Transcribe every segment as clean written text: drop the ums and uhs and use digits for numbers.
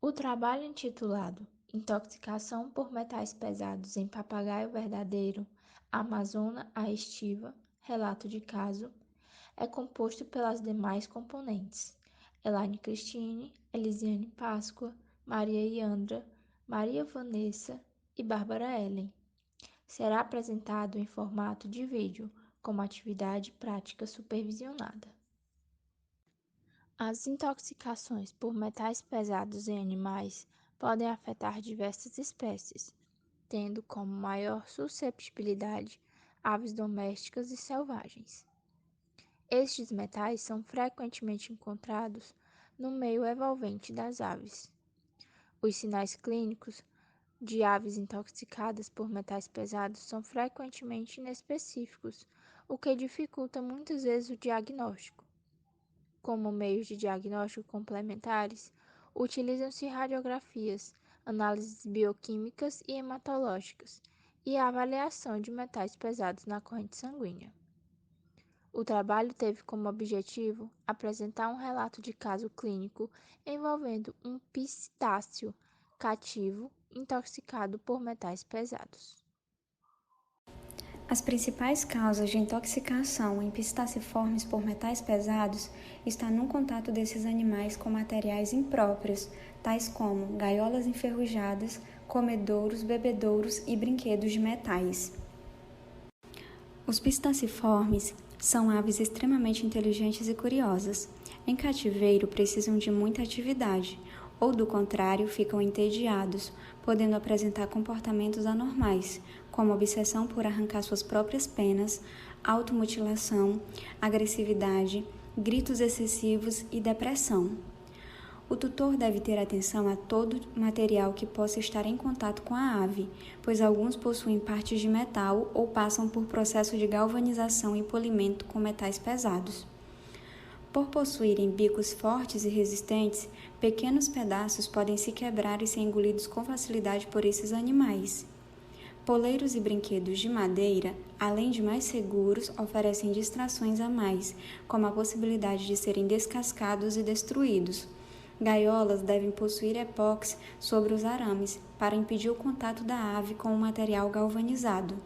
O trabalho intitulado Intoxicação por metais pesados em papagaio verdadeiro, Amazona a estiva, relato de caso, é composto pelas demais componentes: Elaine Cristine, Elisiane Páscoa, Maria Iandra, Maria Vanessa e Bárbara Ellen. Será apresentado em formato de vídeo, como atividade prática supervisionada. As intoxicações por metais pesados em animais podem afetar diversas espécies, tendo como maior susceptibilidade aves domésticas e selvagens. Estes metais são frequentemente encontrados no meio envolvente das aves. Os sinais clínicos de aves intoxicadas por metais pesados são frequentemente inespecíficos, o que dificulta muitas vezes o diagnóstico. Como meios de diagnóstico complementares, utilizam-se radiografias, análises bioquímicas e hematológicas, e a avaliação de metais pesados na corrente sanguínea. O trabalho teve como objetivo apresentar um relato de caso clínico envolvendo um pistácio cativo intoxicado por metais pesados. As principais causas de intoxicação em pistaciformes por metais pesados estão no contato desses animais com materiais impróprios, tais como gaiolas enferrujadas, comedouros, bebedouros e brinquedos de metais. Os pistaciformes são aves extremamente inteligentes e curiosas. Em cativeiro, precisam de muita atividade, ou do contrário, ficam entediados, podendo apresentar comportamentos anormais, como obsessão por arrancar suas próprias penas, automutilação, agressividade, gritos excessivos e depressão. O tutor deve ter atenção a todo material que possa estar em contato com a ave, pois alguns possuem partes de metal ou passam por processo de galvanização e polimento com metais pesados. Por possuírem bicos fortes e resistentes, pequenos pedaços podem se quebrar e ser engolidos com facilidade por esses animais. Poleiros e brinquedos de madeira, além de mais seguros, oferecem distrações a mais, como a possibilidade de serem descascados e destruídos. Gaiolas devem possuir epóxi sobre os arames para impedir o contato da ave com o material galvanizado.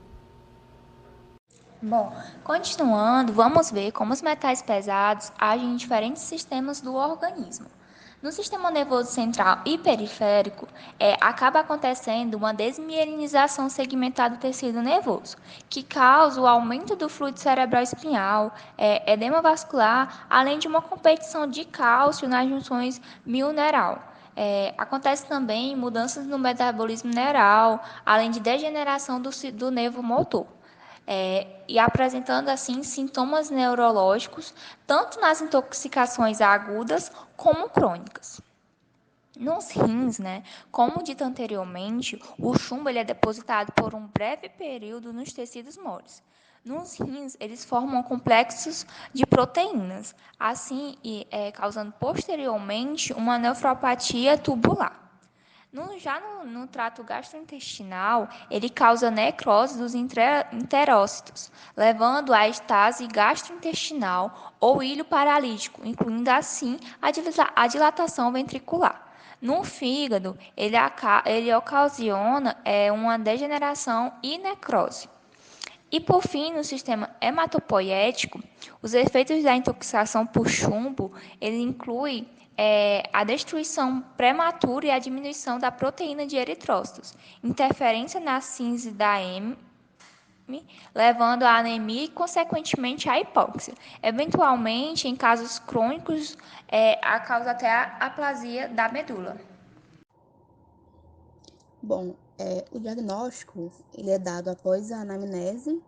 Bom, continuando, vamos ver como os metais pesados agem em diferentes sistemas do organismo. No sistema nervoso central e periférico, acaba acontecendo uma desmielinização segmentar do tecido nervoso, que causa o aumento do fluido cerebral espinhal, edema vascular, além de uma competição de cálcio nas junções mio-neural. Acontece também mudanças no metabolismo neural, além de degeneração do nervo motor. E apresentando assim sintomas neurológicos, tanto nas intoxicações agudas como crônicas. Nos rins, como dito anteriormente, o chumbo ele é depositado por um breve período nos tecidos moles. Nos rins, eles formam complexos de proteínas, assim causando posteriormente uma nefropatia tubular. Já no trato gastrointestinal, ele causa necrose dos enterócitos, levando à estase gastrointestinal ou ilho paralítico, incluindo assim a dilatação ventricular. No fígado, ele ocasiona uma degeneração e necrose. E, por fim, no sistema hematopoético, os efeitos da intoxicação por chumbo, ele inclui a destruição prematura e a diminuição da proteína de eritrócitos, interferência na síntese da heme, levando à anemia e, consequentemente, à hipóxia. Eventualmente, em casos crônicos, a causa até a aplasia da medula. Bom, o diagnóstico ele é dado após a anamnese,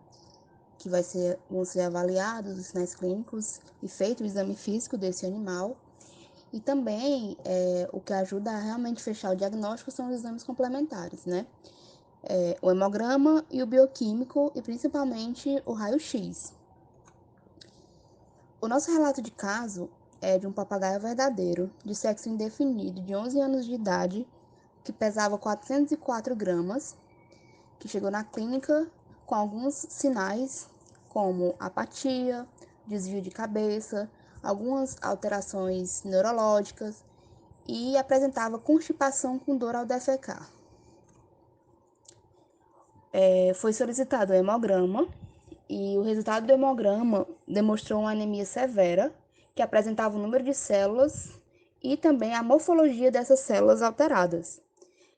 que vão ser avaliados os sinais clínicos e feito o exame físico desse animal. E também o que ajuda a realmente fechar o diagnóstico são os exames complementares, né? O hemograma e o bioquímico e principalmente o raio-x. O nosso relato de caso é de um papagaio verdadeiro, de sexo indefinido, de 11 anos de idade, que pesava 404 gramas, que chegou na clínica com alguns sinais como apatia, desvio de cabeça, algumas alterações neurológicas e apresentava constipação com dor ao defecar. Foi solicitado o hemograma e o resultado do hemograma demonstrou uma anemia severa, que apresentava o número de células e também a morfologia dessas células alteradas.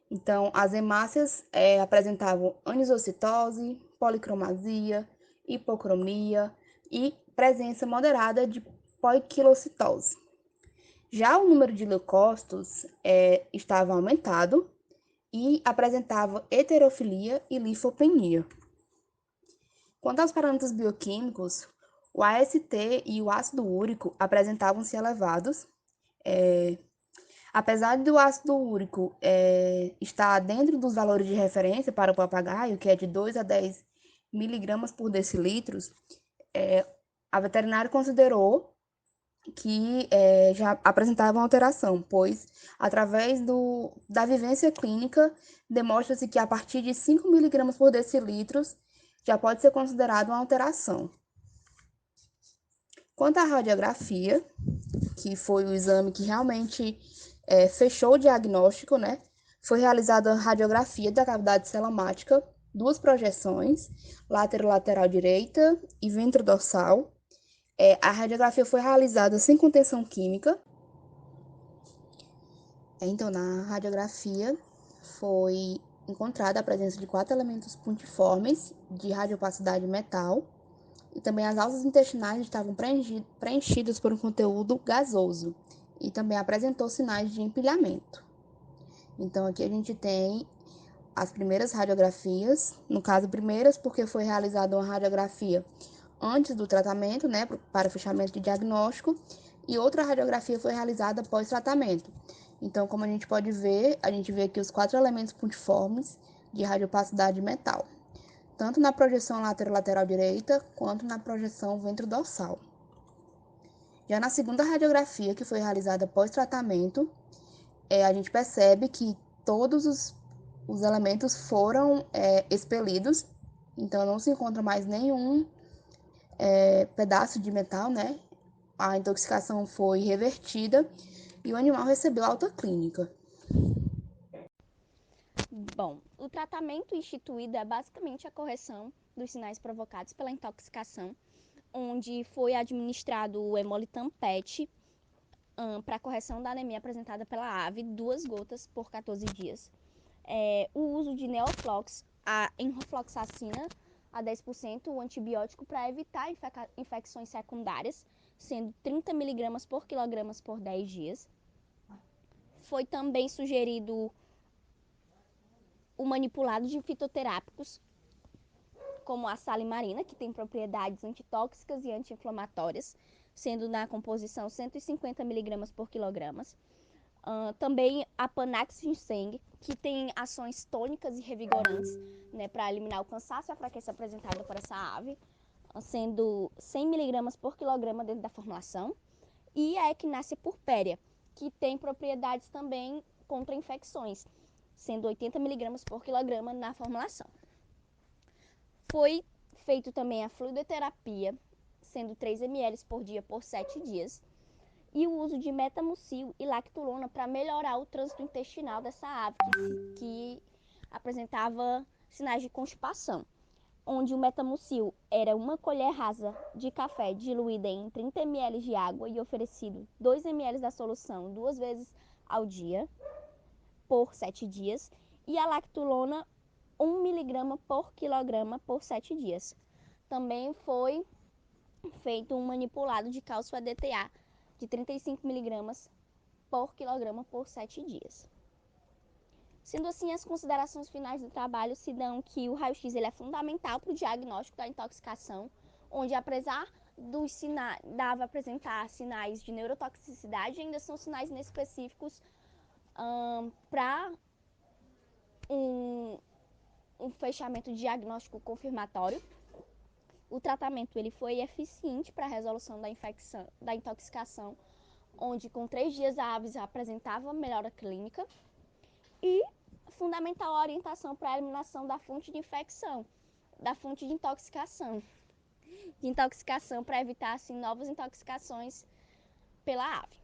Então, as hemácias apresentavam anisocitose, policromasia, hipocromia e presença moderada de poiquilocitose. Já o número de leucócitos estava aumentado e apresentava heterofilia e linfopenia. Quanto aos parâmetros bioquímicos, o AST e o ácido úrico apresentavam-se elevados. Apesar do ácido úrico estar dentro dos valores de referência para o papagaio, que é de 2 a 10 miligramas por decilitro, a veterinária considerou que já apresentavam alteração, pois, através da vivência clínica, demonstra-se que a partir de 5 miligramas por decilitro já pode ser considerado uma alteração. Quanto à radiografia, que foi o exame que realmente fechou o diagnóstico, né? Foi realizada a radiografia da cavidade celamática, 2 projeções, lateral direita e ventrodorsal. A radiografia foi realizada sem contenção química. Então, na radiografia foi encontrada a presença de 4 elementos pontiformes de radiopacidade metal e também as alças intestinais estavam preenchidas por um conteúdo gasoso e também apresentou sinais de empilhamento. Então, aqui a gente tem as primeiras radiografias, no caso, primeiras porque foi realizada uma radiografia antes do tratamento, né, para o fechamento de diagnóstico, e outra radiografia foi realizada pós-tratamento. Então, como a gente pode ver, a gente vê aqui os 4 elementos pontiformes de radiopacidade metal, tanto na projeção lateral direita, quanto na projeção ventrodorsal. Já na segunda radiografia, que foi realizada pós-tratamento, a gente percebe que todos os elementos foram expelidos, então não se encontra mais nenhum pedaço de metal, né? A intoxicação foi revertida e o animal recebeu alta clínica. Bom, o tratamento instituído é basicamente a correção dos sinais provocados pela intoxicação, onde foi administrado o Hemolitan PET para correção da anemia apresentada pela ave, 2 gotas por 14 dias. O uso de Neoflox, a enrofloxacina a 10%, o antibiótico para evitar infecções secundárias, sendo 30 mg por quilograma por 10 dias. Foi também sugerido o manipulado de fitoterápicos, como a salimarina, que tem propriedades antitóxicas e anti-inflamatórias, sendo na composição 150 mg por quilograma. Também a Panax ginseng, que tem ações tônicas e revigorantes, né, para eliminar o cansaço e a fraqueza apresentada por essa ave, sendo 100 mg por quilograma dentro da formulação. E a Echinacea purpurea, que tem propriedades também contra infecções, sendo 80 mg por quilograma na formulação. Foi feito também a fluidoterapia, sendo 3 ml por dia por 7 dias, e o uso de metamucil e lactulona para melhorar o trânsito intestinal dessa ave que apresentava sinais de constipação, onde o metamucil era 1 colher rasa de café diluída em 30 ml de água e oferecido 2 ml da solução 2 vezes ao dia por 7 dias, e a lactulona 1 mg por quilograma por 7 dias. Também foi feito um manipulado de cálcio ADTA de 35 mg por quilograma por 7 dias. Sendo assim, as considerações finais do trabalho se dão que o raio-x é fundamental para o diagnóstico da intoxicação, onde apesar dos sinais, dava apresentar sinais de neurotoxicidade, ainda são sinais inespecíficos para um fechamento diagnóstico confirmatório. O tratamento ele foi eficiente para a resolução da intoxicação, onde com 3 dias a ave apresentava melhora clínica, e fundamental a orientação para a eliminação da fonte de infecção, da fonte de intoxicação para evitar assim novas intoxicações pela ave.